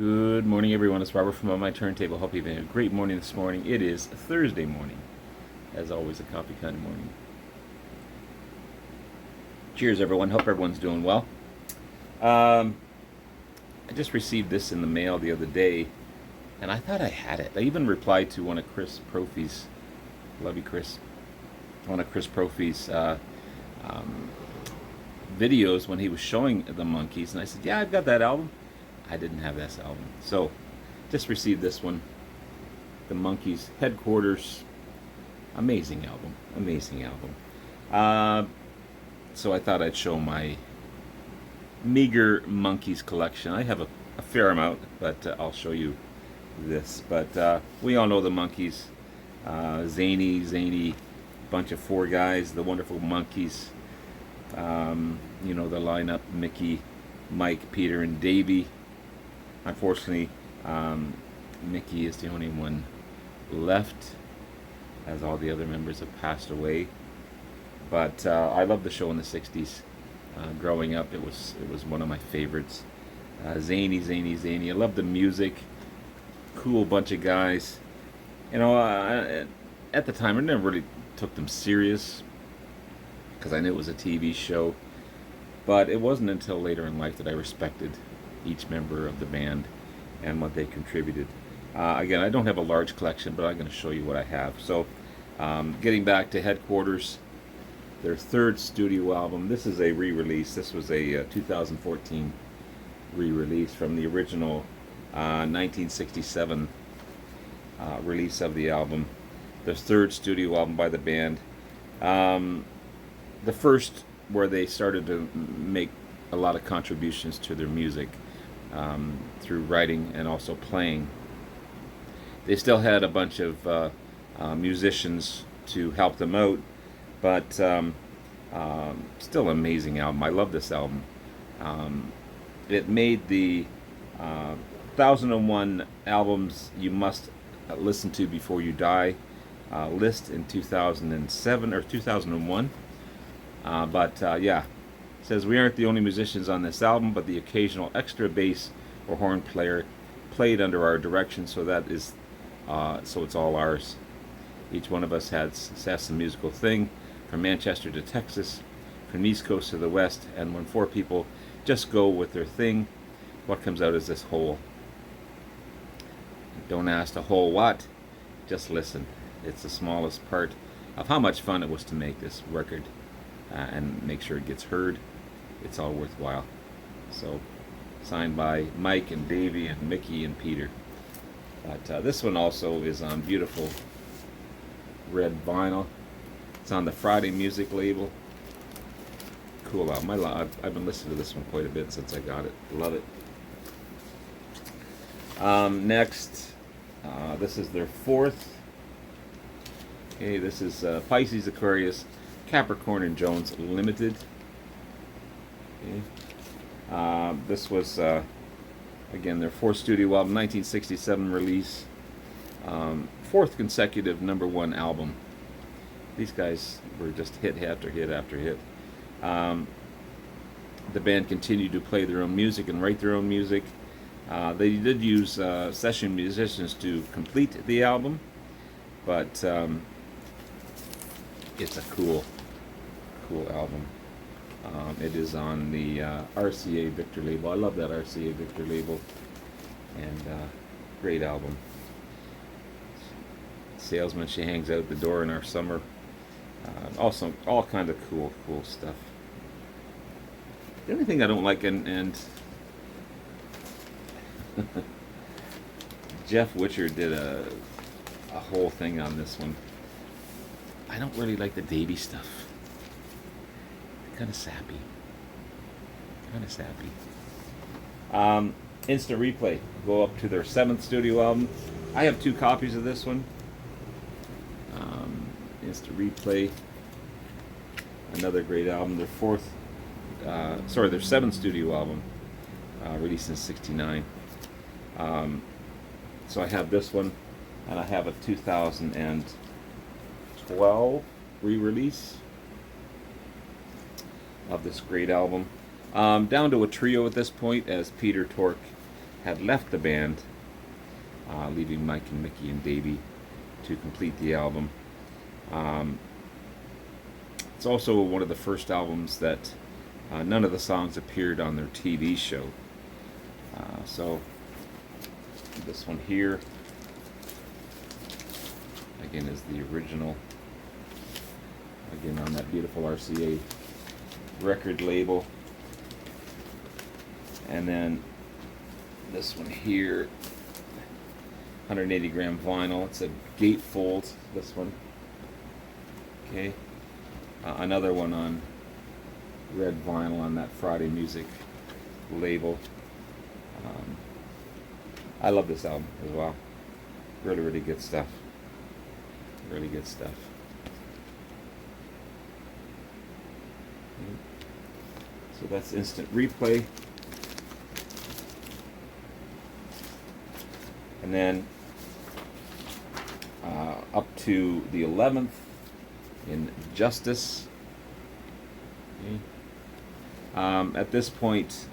Good morning, everyone. It's Robert from On My Turntable. Hope you've had a great morning this morning. It is Thursday morning. As always, a coffee kind of morning. Cheers, everyone. Hope everyone's doing well. I just received this in the mail the other day, and I thought I had it. I even replied to one of Chris Prophy's, love you, Chris, one of Chris Prophy's videos when he was showing the Monkees, and I said, yeah, I've got that album. I didn't have this album. So, just received this one. The Monkees Headquarters. Amazing album. Amazing album. So I thought I'd show my meager Monkees collection. I have a fair amount, but I'll show you this. But we all know the Monkees. Zany bunch of four guys. The wonderful Monkees. You know, the lineup: Mickey, Mike, Peter, and Davey. Unfortunately, Mickey is the only one left, as all the other members have passed away. But I loved the show in the '60s. Growing up, it was one of my favorites. Zany. I loved the music. Cool bunch of guys. You know, at the time, I never really took them serious because I knew it was a TV show. But it wasn't until later in life that I respected each member of the band and what they contributed. Again, I don't have a large collection, but I'm going to show you what I have. So, getting back to Headquarters, their third studio album. This is a re-release. This was a 2014 re-release from the original 1967 release of the album. The third studio album by the band. The first where they started to make a lot of contributions to their music through writing and also playing. They still had a bunch of musicians to help them out, but still an amazing album. I love this album. It made the 1001 albums you must listen to before you die list in 2007 or 2001. Yeah, it says we aren't the only musicians on this album, but the occasional extra bass or horn player played under our direction, so it's all ours. Each one of us has some musical thing, from Manchester to Texas, from the East Coast to the West, and when four people just go with their thing, what comes out is this whole. Don't ask the whole what, just listen. It's the smallest part of how much fun it was to make this record. And make sure it gets heard. It's all worthwhile. So, signed by Mike and Davey and Mickey and Peter. But this one also is on beautiful red vinyl. It's on the Friday Music label. Cool album. I've been listening to this one quite a bit since I got it. Love it. Next, this is their fourth. Okay, this is Pisces, Aquarius, Capricorn and Jones Limited. Okay. This was again their fourth studio album, 1967 release, fourth consecutive #1 album. These guys were just hit after hit after hit. The band continued to play their own music and write their own music. They did use session musicians to complete the album, but it's a cool album. It is on the RCA Victor label. I love that RCA Victor label, and great album. Salesman, she hangs out the door in our summer. Also, all kind of cool stuff. The only thing I don't like, and Jeff Witcher did a whole thing on this one. I don't really like the Davey stuff. Kind of sappy. Instant Replay. Go up to their 7th studio album. I have 2 copies of this one. Instant Replay. Another great album. Their 7th studio album. Released in '69. So I have this one, and I have a 2012 re-release of this great album. Down to a trio at this point, as Peter Tork had left the band, leaving Mike and Mickey and Davey to complete the album. It's also one of the first albums that none of the songs appeared on their TV show. So this one here, again, is the original. Again, on that beautiful RCA record label. And then this one here, 180 gram vinyl. It's a gatefold, this one. Okay. Another one on red vinyl on that Friday Music label. I love this album as well. Really, really good stuff. Really good stuff. So that's Instant Replay. And then up to the 11th in Justice. Okay. At this point,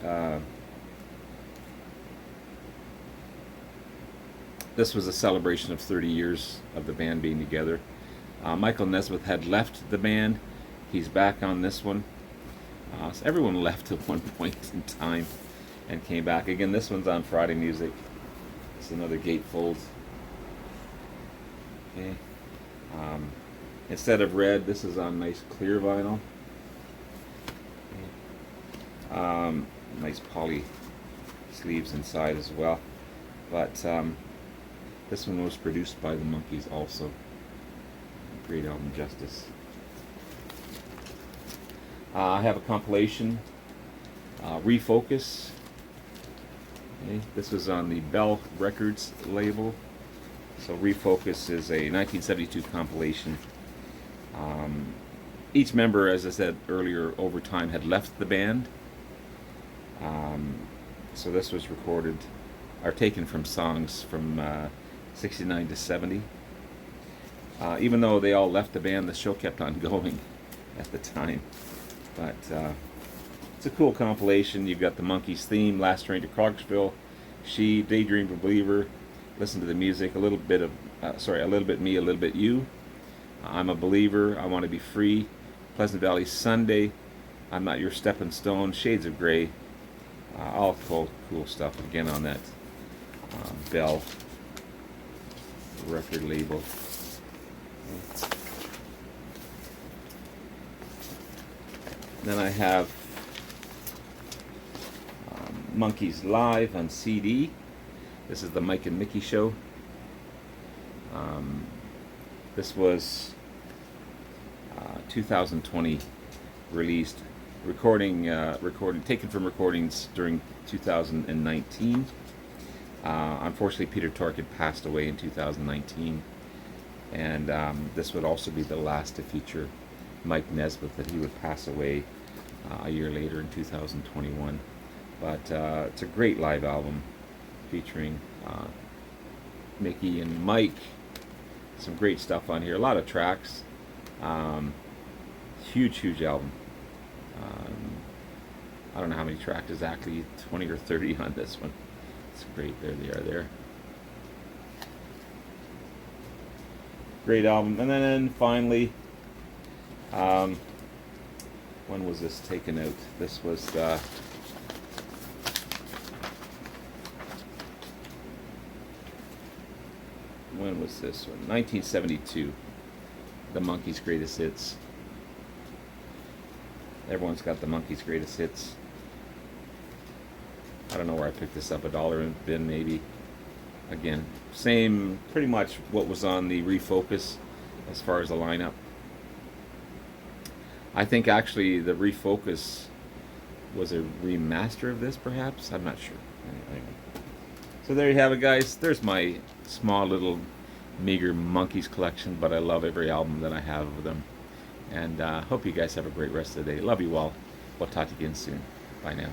this was a celebration of 30 years of the band being together. Michael Nesmith had left the band. He's back on this one. So everyone left at one point in time and came back. Again, this one's on Friday Music. It's another gatefold. Okay. Instead of red, this is on nice clear vinyl. Okay. Nice poly sleeves inside as well. But this one was produced by the Monkees also. Great album, Justice. I have a compilation, Refocus. Okay. This was on the Bell Records label. So Refocus is a 1972 compilation. Each member, as I said earlier, over time had left the band. So this was recorded, or taken from songs from 69 to 70. Even though they all left the band, the show kept on going at the time. But it's a cool compilation. You've got the Monkees theme, Last Train to Clarksville, She, Daydream Believer, Listen to the Music, a little bit me, a little bit you, I'm a Believer, I Want to Be Free, Pleasant Valley Sunday, I'm Not Your Stepping Stone, Shades of Grey, all cool stuff again on that Bell record label. Then I have Monkees Live on CD. This is the Mike and Mickey show. This was 2020 released, taken from recordings during 2019. Unfortunately, Peter Tork had passed away in 2019, and this would also be the last to feature Mike Nesmith, that he would pass away a year later in 2021. But it's a great live album featuring Mickey and Mike. Some great stuff on here. A lot of tracks. Huge album. I don't know how many tracks exactly, 20 or 30 on this one. It's great. There they are there. Great album. And then finally, when was this taken out? This was when was this one? 1972. The Monkees' Greatest Hits. Everyone's got the Monkees' Greatest Hits. I don't know where I picked this up, $1 in bin maybe. Again, same, pretty much what was on the Refocus as far as the lineup. I think actually the Refocus was a remaster of this, perhaps. I'm not sure. Anyway. So there you have it, guys. There's my small little meager Monkees collection, but I love every album that I have of them. And hope you guys have a great rest of the day. Love you all. We'll talk again soon. Bye now.